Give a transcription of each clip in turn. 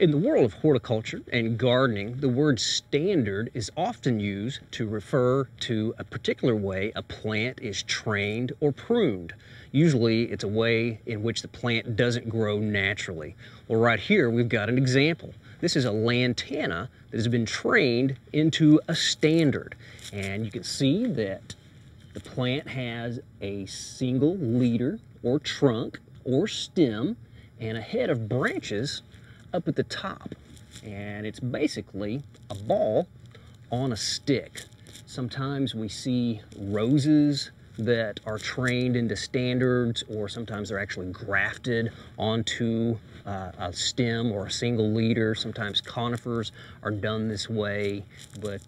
In the world of horticulture and gardening, the word standard is often used to refer to a particular way a plant is trained or pruned. Usually it's a way in which the plant doesn't grow naturally. Well, right here we've got an example. This is a lantana that has been trained into a standard. And you can see that the plant has a single leader or trunk or stem and a head of branches up at the top, and it's basically a ball on a stick. Sometimes we see roses that are trained into standards, or sometimes they're actually grafted onto a stem or a single leader. Sometimes conifers are done this way, but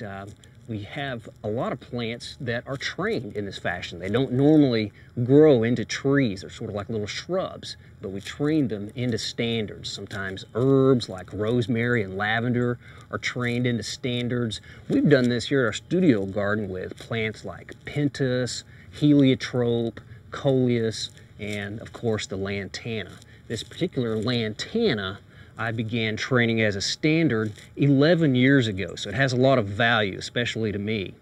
we have a lot of plants that are trained in this fashion. They don't normally grow into trees. They're sort of like little shrubs, but we train them into standards. Sometimes herbs like rosemary and lavender are trained into standards. We've done this here at our studio garden with plants like pentas, heliotrope, coleus, and of course the lantana. This particular lantana I began training as a standard 11 years ago, so it has a lot of value, especially to me.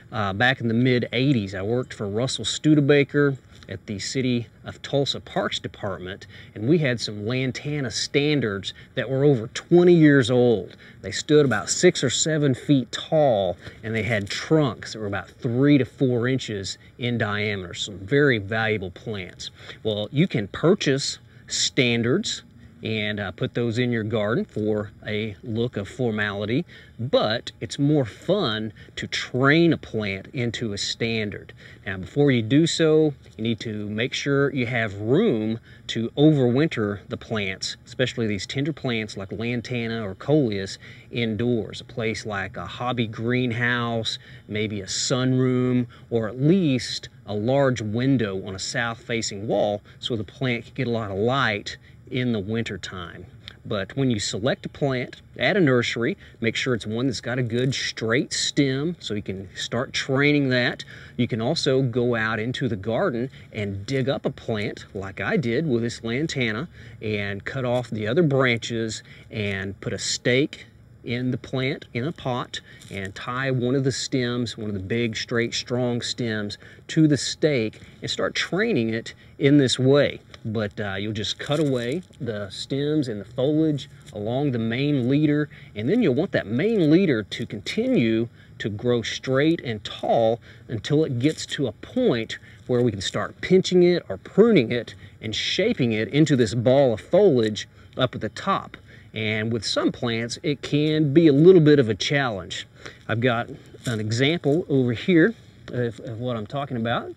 Back in the mid-'80s, I worked for Russell Studebaker at the City of Tulsa Parks Department, and we had some lantana standards that were over 20 years old. They stood about 6 or 7 feet tall, and they had trunks that were about 3 to 4 inches in diameter. Some very valuable plants. Well, you can purchase standards and put those in your garden for a look of formality, but it's more fun to train a plant into a standard. Now, before you do so, you need to make sure you have room to overwinter the plants, especially these tender plants like lantana or coleus, indoors. A place like a hobby greenhouse, maybe a sunroom, or at least a large window on a south-facing wall so the plant can get a lot of light in the winter time. But when you select a plant at a nursery, make sure it's one that's got a good straight stem so you can start training that. You can also go out into the garden and dig up a plant like I did with this lantana and cut off the other branches and put a stake in the plant in a pot and tie one of the stems, one of the big, straight, strong stems, to the stake and start training it in this way. But you'll just cut away the stems and the foliage along the main leader, and then you'll want that main leader to continue to grow straight and tall until it gets to a point where we can start pinching it or pruning it and shaping it into this ball of foliage up at the top. And with some plants, it can be a little bit of a challenge. I've got an example over here of what I'm talking about.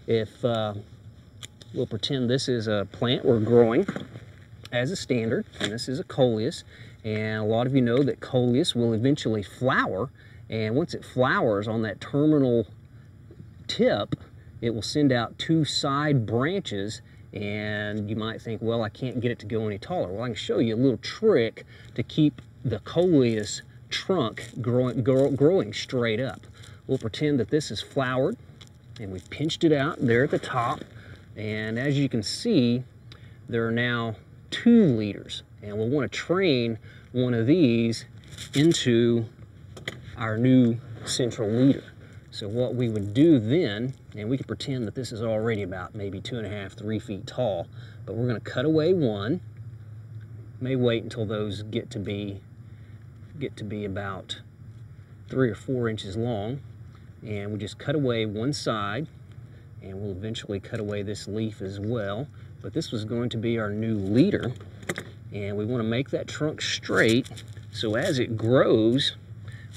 If we'll pretend this is a plant we're growing as a standard, and this is a coleus, and a lot of you know that coleus will eventually flower, and once it flowers on that terminal tip, it will send out 2 side branches. And you might think, well, I can't get it to go any taller. Well, I can show you a little trick to keep the coleus trunk growing straight up. We'll pretend that this is flowered, and we've pinched it out there at the top. And as you can see, there are now 2 leaders. And we'll want to train one of these into our new central leader. So what we would do then, and we could pretend that this is already about maybe 2.5, 3 feet tall, but we're going to cut away one. May wait until those get to be about 3 or 4 inches long, and we just cut away one side, and we'll eventually cut away this leaf as well. But this was going to be our new leader, and we want to make that trunk straight so as it grows,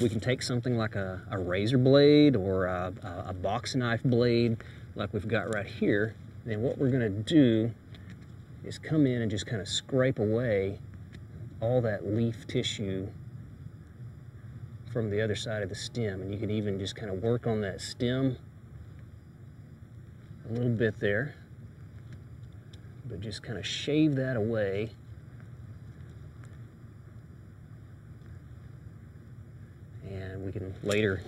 we can take something like a razor blade or a box knife blade like we've got right here. Then what we're going to do is come in and just kind of scrape away all that leaf tissue from the other side of the stem. And you can even just kind of work on that stem a little bit there, but just kind of shave that away. And we can later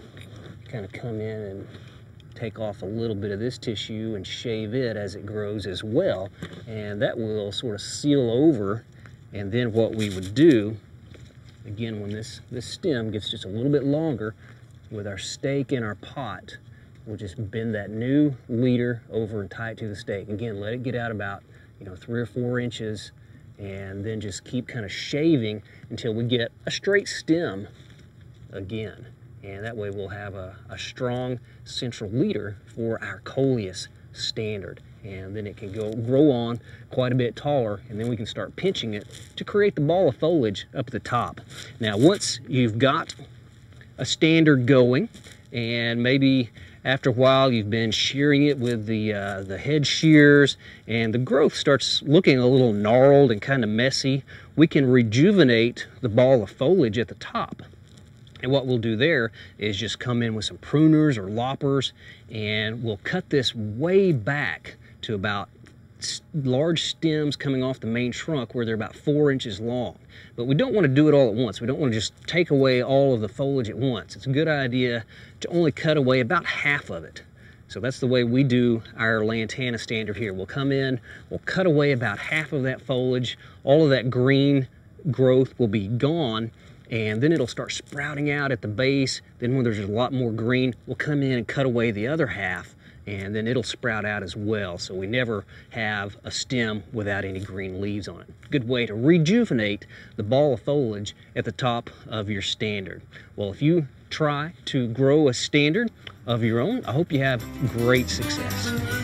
kind of come in and take off a little bit of this tissue and shave it as it grows as well. And that will sort of seal over. And then what we would do Again, when this stem gets just a little bit longer, with our stake in our pot, we'll just bend that new leader over and tie it to the stake. Again, let it get out about 3 or 4 inches, and then just keep kind of shaving until we get a straight stem again. And that way we'll have a strong central leader for our coleus standard. And then it can grow on quite a bit taller, and then we can start pinching it to create the ball of foliage up at the top. Now, once you've got a standard going, and maybe after a while you've been shearing it with the head shears, and the growth starts looking a little gnarled and kind of messy, we can rejuvenate the ball of foliage at the top. And what we'll do there is just come in with some pruners or loppers, and we'll cut this way back to about large stems coming off the main trunk where they're about 4 inches long. But we don't want to do it all at once. We don't want to just take away all of the foliage at once. It's a good idea to only cut away about half of it. So that's the way we do our lantana standard here. We'll come in, we'll cut away about half of that foliage. All of that green growth will be gone, and then it'll start sprouting out at the base. Then when there's a lot more green, we'll come in and cut away the other half, and then it'll sprout out as well. So we never have a stem without any green leaves on it. Good way to rejuvenate the ball of foliage at the top of your standard. Well, if you try to grow a standard of your own, I hope you have great success.